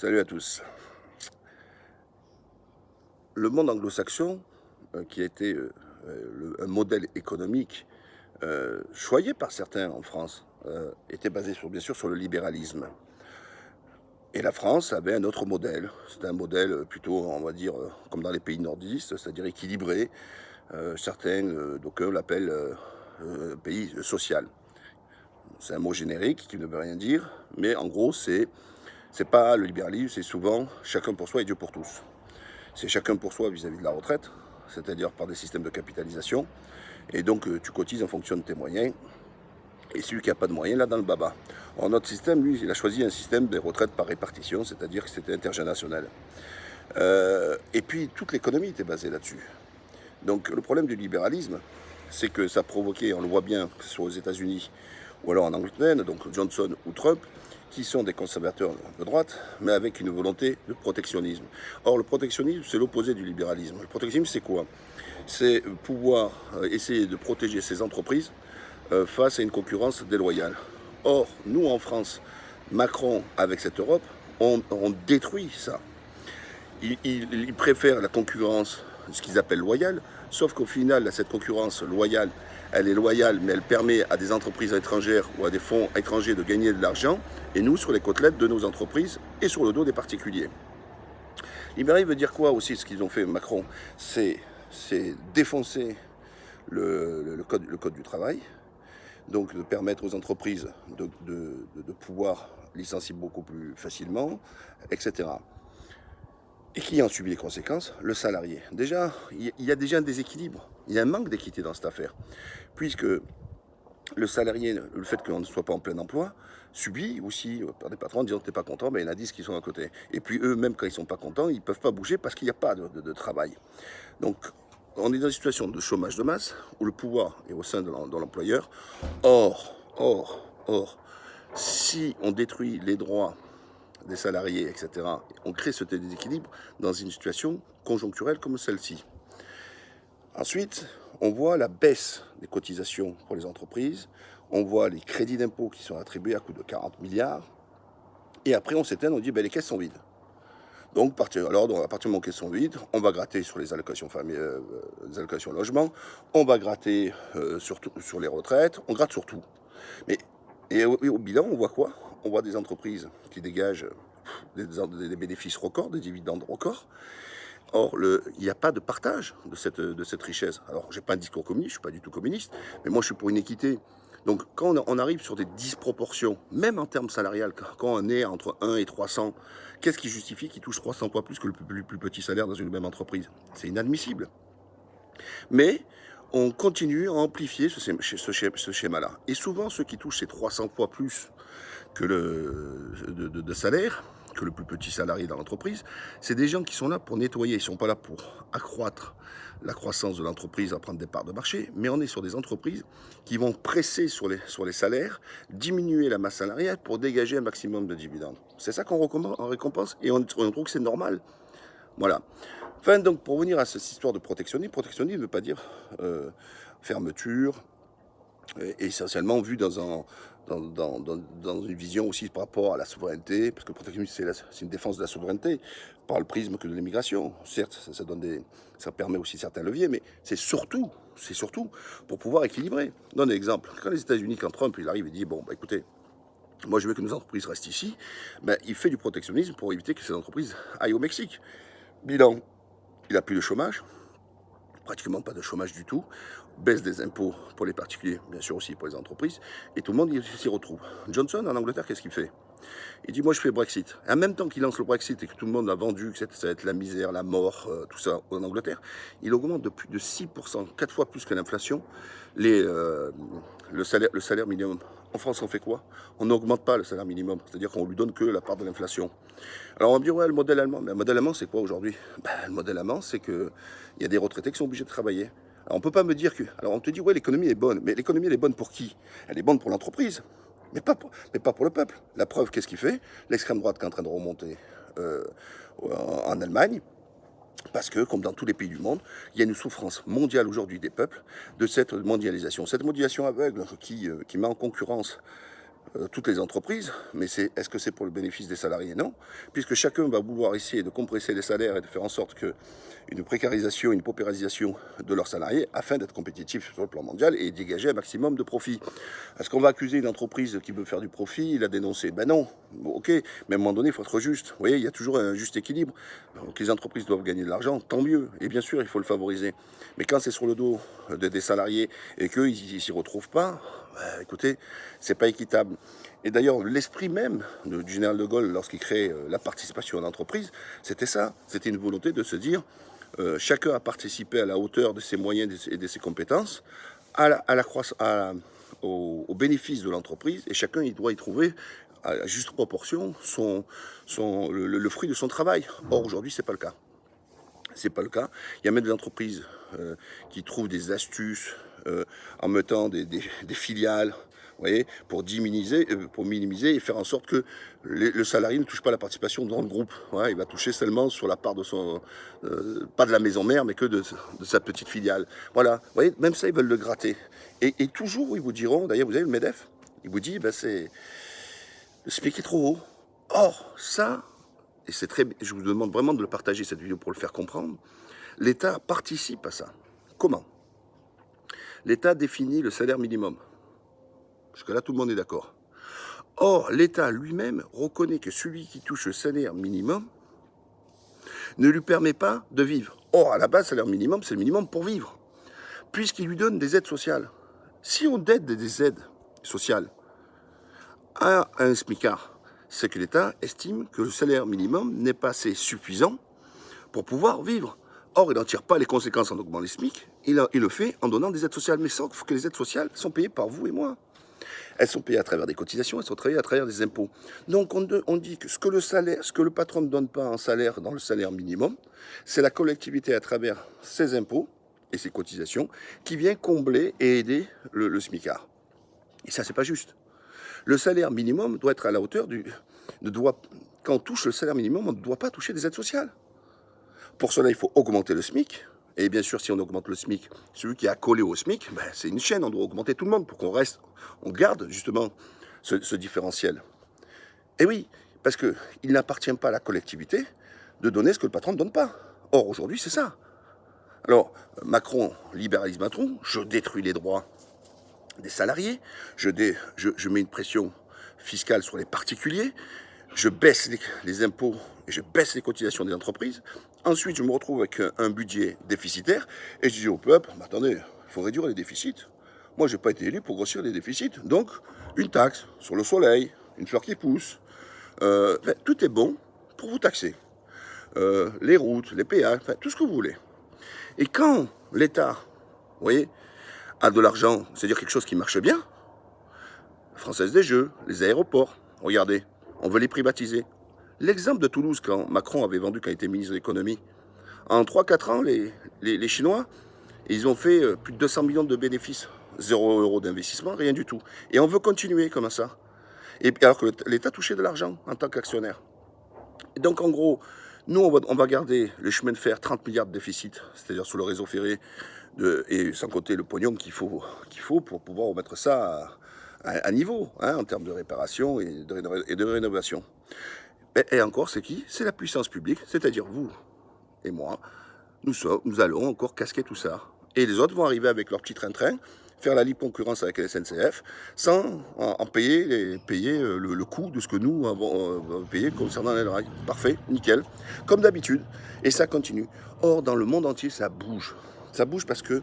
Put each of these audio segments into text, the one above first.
Salut à tous. Le monde anglo-saxon, qui a été un modèle économique choyé par certains en France, était basé bien sûr sur le libéralisme. Et la France avait un autre modèle. C'était un modèle plutôt, on va dire, comme dans les pays nordistes, c'est-à-dire équilibré. Certains, d'aucuns l'appellent pays social. C'est un mot générique qui ne veut rien dire, mais en gros, c'est pas le libéralisme, c'est souvent chacun pour soi et Dieu pour tous. C'est chacun pour soi vis-à-vis de la retraite, c'est-à-dire par des systèmes de capitalisation. Et donc, tu cotises en fonction de tes moyens. Et celui qui n'a pas de moyens, là, dans le baba. Or, notre système, lui, il a choisi un système des retraites par répartition, c'est-à-dire que c'était intergénérationnel. Et puis, toute l'économie était basée là-dessus. Donc, le problème du libéralisme, c'est que ça provoquait, on le voit bien, que ce soit aux États-Unis ou alors en Angleterre, donc Johnson ou Trump, qui sont des conservateurs de droite, mais avec une volonté de protectionnisme. Or, le protectionnisme, c'est l'opposé du libéralisme. Le protectionnisme, c'est quoi? C'est pouvoir essayer de protéger ses entreprises face à une concurrence déloyale. Or, nous, en France, Macron, avec cette Europe, on détruit ça. Ils préfèrent la concurrence, ce qu'ils appellent loyale, sauf qu'au final, cette concurrence loyale, elle est loyale, mais elle permet à des entreprises étrangères ou à des fonds étrangers de gagner de l'argent, et nous, sur les côtelettes de nos entreprises et sur le dos des particuliers. Libéral veut dire quoi aussi, ce qu'ils ont fait, Macron? C'est défoncer le code du travail, donc de permettre aux entreprises de pouvoir licencier beaucoup plus facilement, etc. Et qui en subit les conséquences? Le salarié. Déjà, il y a déjà un déséquilibre, il y a un manque d'équité dans cette affaire, puisque le salarié, le fait qu'on ne soit pas en plein emploi, subit aussi par des patrons en disant t'es pas content, ben il y en a 10 qui sont à côté. Et puis eux-mêmes, quand ils sont pas contents, ils peuvent pas bouger parce qu'il n'y a pas de travail. Donc, on est dans une situation de chômage de masse où le pouvoir est au sein de l'employeur. Or, si on détruit les droits des salariés, etc., on crée ce déséquilibre dans une situation conjoncturelle comme celle-ci. Ensuite, on voit la baisse des cotisations pour les entreprises, on voit les crédits d'impôt qui sont attribués à coût de 40 milliards, et après on s'éteint, on dit ben, les caisses sont vides. Donc, à partir du moment où les caisses sont vides, on va gratter sur les allocations les allocations logement, on va gratter sur les retraites, on gratte sur tout. Mais et au bilan, on voit quoi? On voit des entreprises qui dégagent des bénéfices records, des dividendes records. Or, il n'y a pas de partage de cette richesse. Alors, je n'ai pas un discours communiste, je ne suis pas du tout communiste, mais moi, je suis pour une équité. Donc, quand on arrive sur des disproportions, même en termes salariales, quand on est entre 1 et 300, qu'est-ce qui justifie qu'il touche 300 fois plus que le plus petit salaire dans une même entreprise? C'est inadmissible. Mais on continue à amplifier ce schéma-là. Et souvent, ceux qui touchent ces 300 fois plus que de salaire, que le plus petit salarié dans l'entreprise, c'est des gens qui sont là pour nettoyer, ils ne sont pas là pour accroître la croissance de l'entreprise à prendre des parts de marché, mais on est sur des entreprises qui vont presser sur les salaires, diminuer la masse salariale pour dégager un maximum de dividendes. C'est ça qu'on récompense et on trouve que c'est normal. Voilà. Enfin, donc, pour revenir à cette histoire de protectionnisme ne veut pas dire fermeture, essentiellement vu dans une vision aussi par rapport à la souveraineté, parce que le protectionnisme, c'est une défense de la souveraineté, par le prisme que de l'immigration. Certes, ça permet aussi certains leviers, mais c'est surtout pour pouvoir équilibrer. Je donne un exemple. Quand les États-Unis, quand Trump, il arrive et dit, bon, bah, écoutez, moi je veux que nos entreprises restent ici, ben, il fait du protectionnisme pour éviter que ces entreprises aillent au Mexique. Bilan, il n'a plus de chômage, pratiquement pas de chômage du tout, baisse des impôts pour les particuliers, bien sûr aussi pour les entreprises, et tout le monde s'y retrouve. Johnson, en Angleterre, qu'est-ce qu'il fait? Il dit, moi je fais Brexit. Et en même temps qu'il lance le Brexit et que tout le monde a vendu que ça va être la misère, la mort, tout ça en Angleterre, il augmente de plus de 6%, 4 fois plus que l'inflation, le salaire minimum. En France, on fait quoi? On n'augmente pas le salaire minimum, c'est-à-dire qu'on lui donne que la part de l'inflation. Alors on va me dire, ouais, le modèle allemand. Mais le modèle allemand, c'est quoi aujourd'hui? Le modèle allemand, c'est qu'il y a des retraités qui sont obligés de travailler. Alors on ne peut pas me dire que... Alors on te dit, ouais, l'économie est bonne. Mais l'économie, elle est bonne pour qui? Elle est bonne pour l'entreprise, mais pas pour le peuple. La preuve, qu'est-ce qu'il fait? L'extrême droite qui est en train de remonter en Allemagne, parce que, comme dans tous les pays du monde, il y a une souffrance mondiale aujourd'hui des peuples de cette mondialisation. Cette mondialisation aveugle qui met en concurrence toutes les entreprises, mais est-ce que c'est pour le bénéfice des salariés? Non, puisque chacun va vouloir essayer de compresser les salaires et de faire en sorte qu'une précarisation, une paupérisation de leurs salariés afin d'être compétitif sur le plan mondial et dégager un maximum de profit. Est-ce qu'on va accuser une entreprise qui veut faire du profit, il a dénoncé? Ben non, bon, ok, mais à un moment donné, il faut être juste. Vous voyez, il y a toujours un juste équilibre. Donc les entreprises doivent gagner de l'argent, tant mieux, et bien sûr, il faut le favoriser. Mais quand c'est sur le dos des salariés et qu'ils ne s'y retrouvent pas, écoutez, c'est pas équitable. Et d'ailleurs, l'esprit même du général de Gaulle, lorsqu'il crée la participation en entreprise, c'était ça. C'était une volonté de se dire, chacun a participé à la hauteur de ses moyens et de ses compétences, au bénéfice de l'entreprise, et chacun il doit y trouver à juste proportion le fruit de son travail. Or, aujourd'hui, c'est pas le cas. C'est pas le cas. Il y a même des entreprises qui trouvent des astuces en mettant des filiales, vous voyez, pour minimiser et faire en sorte que le salarié ne touche pas la participation dans le groupe. Ouais, il va toucher seulement sur la part de son, pas de la maison mère, mais que de sa petite filiale. Voilà, vous voyez, même ça, ils veulent le gratter. Et toujours, ils vous diront, d'ailleurs, vous avez le MEDEF, il vous dit, ben, le SMIC est trop haut. Or, ça, et c'est très, je vous demande vraiment de le partager, cette vidéo, pour le faire comprendre, l'État participe à ça. Comment? L'État définit le salaire minimum. Jusque-là, tout le monde est d'accord. Or, l'État lui-même reconnaît que celui qui touche le salaire minimum ne lui permet pas de vivre. Or, à la base, le salaire minimum, c'est le minimum pour vivre, puisqu'il lui donne des aides sociales. Si on aide des aides sociales à un SMICAR, c'est que l'État estime que le salaire minimum n'est pas assez suffisant pour pouvoir vivre. Or, il n'en tire pas les conséquences en augmentant les SMIC, il le fait en donnant des aides sociales. Mais sauf que les aides sociales sont payées par vous et moi. Elles sont payées à travers des cotisations, elles sont payées à travers des impôts. Donc on dit que ce que le patron ne donne pas en salaire dans le salaire minimum, c'est la collectivité à travers ses impôts et ses cotisations qui vient combler et aider le SMICAR. Et ça, c'est pas juste. Le salaire minimum doit être à la hauteur quand on touche le salaire minimum, on ne doit pas toucher des aides sociales. Pour cela, il faut augmenter le SMIC. Et bien sûr, si on augmente le SMIC, celui qui est accolé au SMIC, ben, c'est une chaîne, on doit augmenter tout le monde pour on garde justement ce différentiel. Et oui, parce qu'il n'appartient pas à la collectivité de donner ce que le patron ne donne pas. Or, aujourd'hui, c'est ça. Alors, Macron libéralise Macron, je détruis les droits des salariés, je mets une pression fiscale sur les particuliers, je baisse les impôts et je baisse les cotisations des entreprises. Ensuite, je me retrouve avec un budget déficitaire et je dis au peuple, mais attendez, il faut réduire les déficits. Moi, je n'ai pas été élu pour grossir les déficits. Donc, une taxe sur le soleil, une fleur qui pousse. Tout est bon pour vous taxer. Les routes, les péages, tout ce que vous voulez. Et quand l'État, vous voyez, a de l'argent, c'est-à-dire quelque chose qui marche bien, la Française des Jeux, les aéroports, regardez, on veut les privatiser. L'exemple de Toulouse, quand Macron avait vendu, quand il était ministre de l'économie, en 3-4 ans, les Chinois, ils ont fait plus de 200 millions de bénéfices. 0 € d'investissement, rien du tout. Et on veut continuer comme ça. Et alors que l'État touchait de l'argent en tant qu'actionnaire. Et donc en gros, nous on va garder les chemins de fer 30 milliards de déficit, c'est-à-dire sur le réseau ferré, et sans compter le pognon qu'il faut pour pouvoir remettre ça à niveau, hein, en termes de réparation et de rénovation. Et encore, c'est qui? C'est la puissance publique, c'est-à-dire vous et moi. Nous allons encore casquer tout ça. Et les autres vont arriver avec leur petit train-train, faire la libre concurrence avec la SNCF, sans en payer le coût de ce que nous avons payé concernant les rails. Parfait, nickel, comme d'habitude. Et ça continue. Or, dans le monde entier, ça bouge. Ça bouge parce que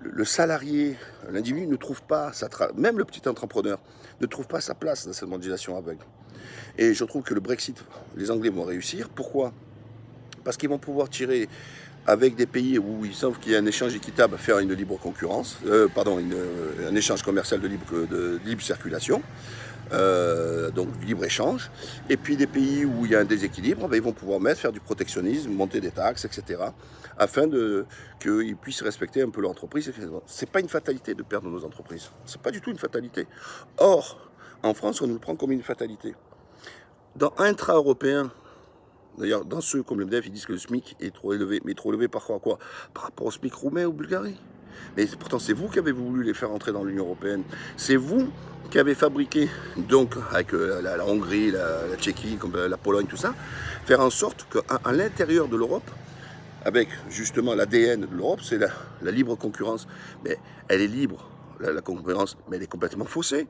le salarié, l'individu ne trouve pas, même le petit entrepreneur, ne trouve pas sa place dans cette mondialisation aveugle. Et je trouve que le Brexit, les Anglais vont réussir. Pourquoi? Parce qu'ils vont pouvoir tirer avec des pays où ils savent qu'il y a un échange équitable, faire une libre concurrence, un échange commercial de libre circulation, donc libre échange. Et puis des pays où il y a un déséquilibre, ben, ils vont pouvoir faire du protectionnisme, monter des taxes, etc., afin qu'ils puissent respecter un peu leur entreprise. C'est pas une fatalité de perdre nos entreprises. C'est pas du tout une fatalité. Or, en France, on nous le prend comme une fatalité. Dans intra-européen, d'ailleurs, dans ceux comme le MEDEF, ils disent que le SMIC est trop élevé. Mais trop élevé par rapport à quoi? Par rapport au SMIC roumain ou Bulgarie. Mais pourtant, c'est vous qui avez voulu les faire entrer dans l'Union européenne. C'est vous qui avez fabriqué, donc avec la Hongrie, la Tchéquie, comme la Pologne, tout ça, faire en sorte qu'à l'intérieur de l'Europe, avec justement l'ADN de l'Europe, c'est la libre concurrence. Mais elle est libre, la concurrence, mais elle est complètement faussée,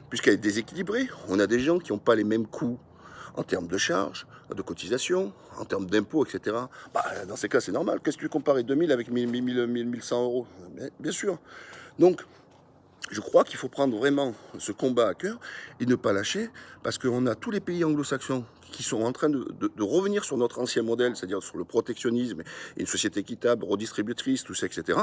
puisqu'elle est déséquilibrée. On a des gens qui n'ont pas les mêmes coûts en termes de charges, de cotisations, en termes d'impôts, etc. Bah, dans ces cas, c'est normal. Qu'est-ce que tu compares 2000 avec 1100 euros? Bien sûr. Donc, je crois qu'il faut prendre vraiment ce combat à cœur et ne pas lâcher, parce qu'on a tous les pays anglo-saxons qui sont en train de revenir sur notre ancien modèle, c'est-à-dire sur le protectionnisme, une société équitable, redistributrice, tout ça, etc.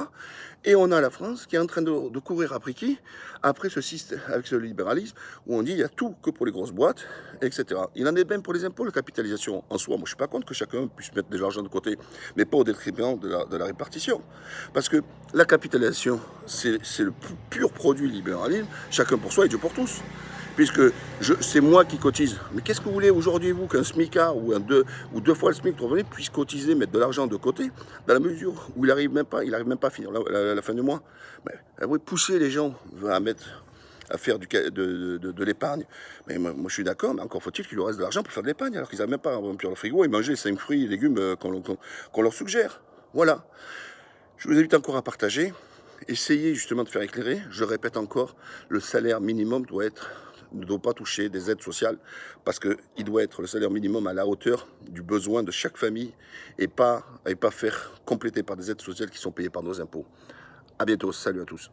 Et on a la France qui est en train de courir après qui? Après ce système, avec ce libéralisme, où on dit il y a tout que pour les grosses boîtes, etc. Il en est même pour les impôts, la capitalisation en soi. Moi, je ne suis pas contre que chacun puisse mettre de l'argent de côté, mais pas au détriment de la répartition. Parce que la capitalisation, c'est le pur produit libéralisme, chacun pour soi et Dieu pour tous. Puisque c'est moi qui cotise. Mais qu'est-ce que vous voulez aujourd'hui, vous, qu'un smicard ou deux fois le SMIC pour revenir puisse cotiser, mettre de l'argent de côté, dans la mesure où il n'arrive même pas à finir la fin du mois? Oui, pousser les gens à faire de l'épargne. Mais moi, je suis d'accord, mais encore faut-il qu'il leur reste de l'argent pour faire de l'épargne, alors qu'ils n'arrivent même pas à remplir le frigo et manger les 5 fruits et légumes qu'on leur suggère. Voilà. Je vous invite encore à partager. Essayez justement de faire éclairer. Je répète encore, le salaire minimum ne doit pas toucher des aides sociales, parce qu'il doit être le salaire minimum à la hauteur du besoin de chaque famille et pas faire compléter par des aides sociales qui sont payées par nos impôts. À bientôt, salut à tous.